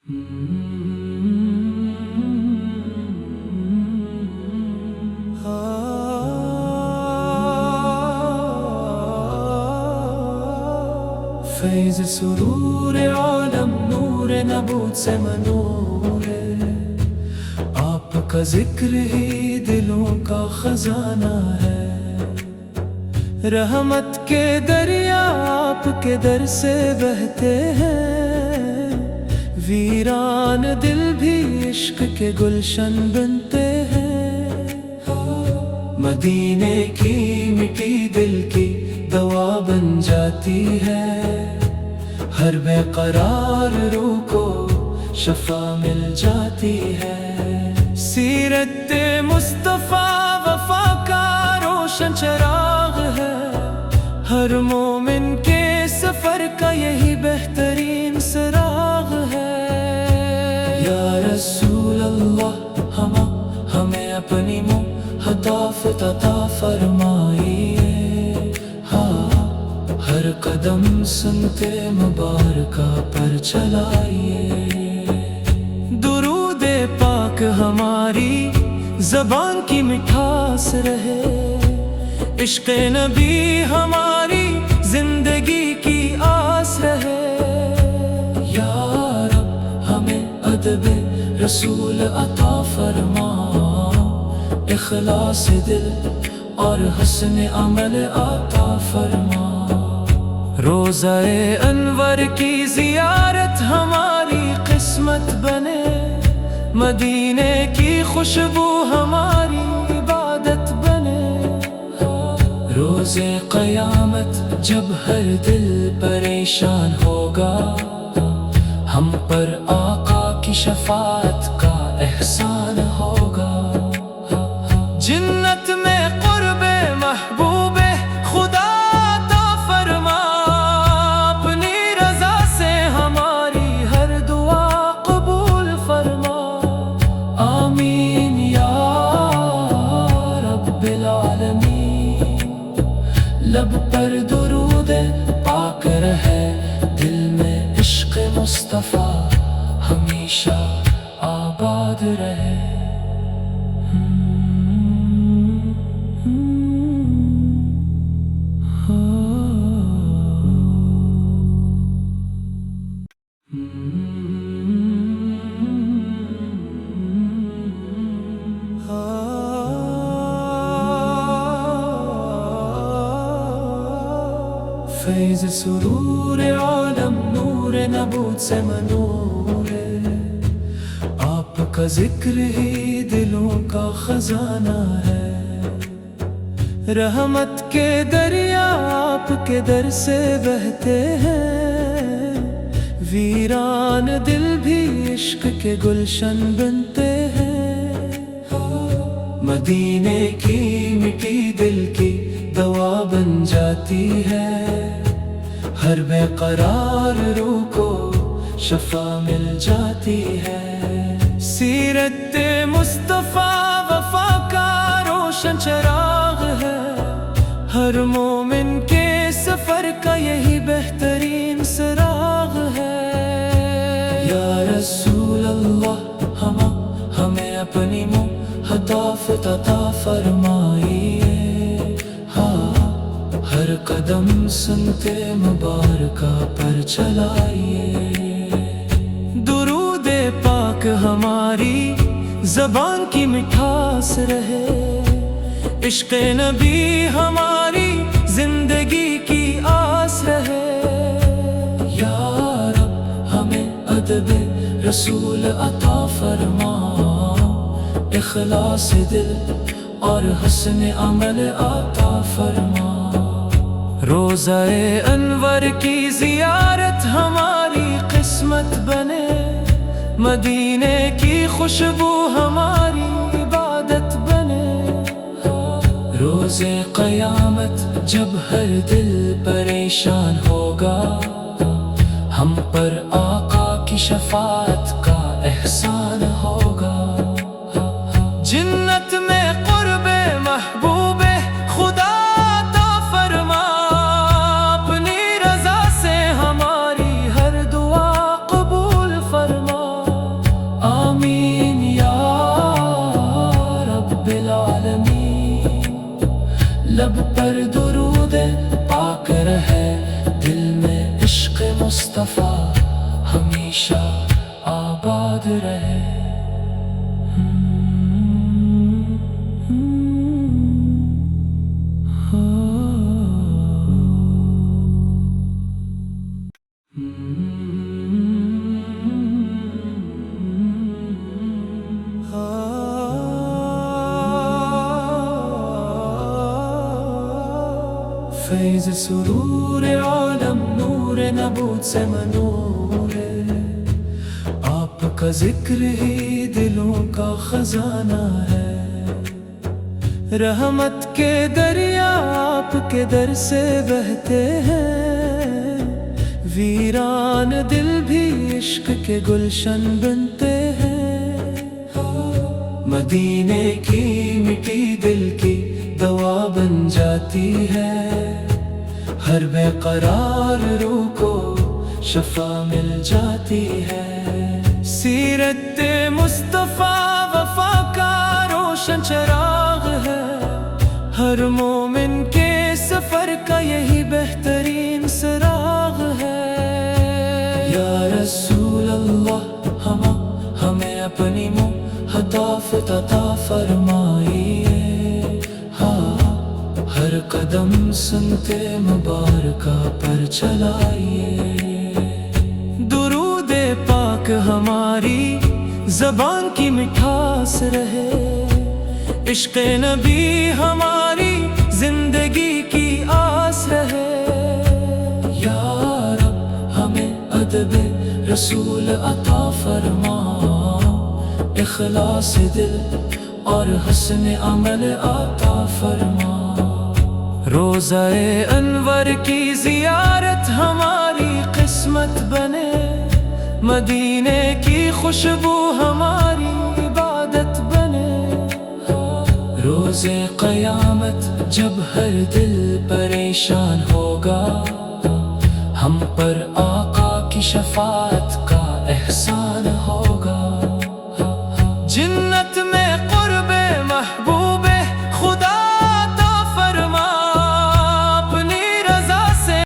فیض سرور عالم نور نبوت سے منور ہے، آپ کا ذکر ہی دلوں کا خزانہ ہے، رحمت کے دریا آپ کے در سے بہتے ہیں، ویران دل بھی عشق کے گلشن بنتے ہیں، مدینے کی مٹی دل کی دوا بن جاتی ہے، ہر بے قرار روح کو شفا مل جاتی ہے، سیرت مصطفیٰ وفا کا روشن چراغ ہے، ہر مومن کے سفر کا یہی بہترین سراغ ہے، یا رسول اللہ ہمیں اپنی محبت عطا فرمائیے، ہر قدم سنتے مبارکہ پر چلائیے، درود پاک ہماری زبان کی مٹھاس رہے، عشق نبی ہماری زندگی کی آس رہے، یا رب ہمیں ادب رسول عطا فرما، اخلاص دل اور حسن عمل عطا فرما، روضہ انور کی زیارت ہماری قسمت بنے، مدینے کی خوشبو ہماری عبادت بنے، روز قیامت جب ہر دل پریشان ہوگا، ہم پر آقا کی شفاعت کا احسان ہوگا، جنت میں قرب محبوب خدا عطا فرما، اپنی رضا سے ہماری ہر دعا قبول فرما، آمین یا رب العالمین، لب پر درود پاک رہے، دل میں عشق مصطفیٰ ہمیشہ آباد رہے۔ فیض سرور عالم نور نبوت سے منور ہے، آپ کا ذکر ہی دلوں کا خزانہ ہے، رحمت کے دریا آپ کے در سے بہتے ہیں، ویران دل بھی عشق کے گلشن بنتے ہیں، مدینے کی مٹی دل کی دوا بن جاتی ہے، ہر بے قرار روح کو شفا مل جاتی ہے، سیرت مصطفیٰ وفا کا روشن چراغ ہے، ہر مومن کے سفر کا یہی بہترین سراغ ہے، یا رسول اللہ ہمیں اپنی محبت عطا فرمائیے، ہر قدم سنتے مبارکہ پر چلائیے، درود پاک ہماری زبان کی مٹھاس رہے، عشق نبی ہماری زندگی کی آس رہے، یا رب ہمیں ادب رسول عطا فرما، اخلاص دل اور حسن عمل عطا فرما، روضہ انور کی زیارت ہماری قسمت بنے، مدینے کی خوشبو ہماری عبادت بنے، روز قیامت جب ہر دل پریشان ہوگا، ہم پر آقا کی شفاعت کا احسان ہوگا، جنت میں قرب محبوب خدا عطا فرما، اپنی رضا سے ہماری ہر دعا قبول فرما، ہمیشہ آباد رہے۔ فیض سرور عالم نور نبوت سے منور ہے، آپ کا ذکر ہی دلوں کا خزانہ ہے۔ رحمت کے دریا آپ کے در سے بہتے ہیں، ویران دل بھی عشق کے گلشن بنتے ہیں۔ مدینے کی مٹی دل کی دوا بن جاتی ہے، ہر بے قرار روح کو شفا مل جاتی ہے۔ سیرت مصطفیٰ وفا کا روشن چراغ ہے، ہر مومن کے سفر کا یہی بہترین سراغ ہے۔ یا رسول اللہ ہمیں اپنی محبت عطا فرمائیے، ہر قدم سنتے مبارکہ پر چلائیے۔ درود پاک ہماری زبان کی مٹھاس رہے، عشق نبی ہماری زندگی کی آس رہے۔ یا رب ہمیں ادب رسول عطا فرما، اخلاص دل اور حسن عمل عطا فرما۔ روضہ انور کی زیارت ہماری قسمت بنے، مدینے کی خوشبو ہماری عبادت بنے۔ روز قیامت جب ہر دل پریشان ہوگا، ہم پر آقا کی شفاعت کا احسان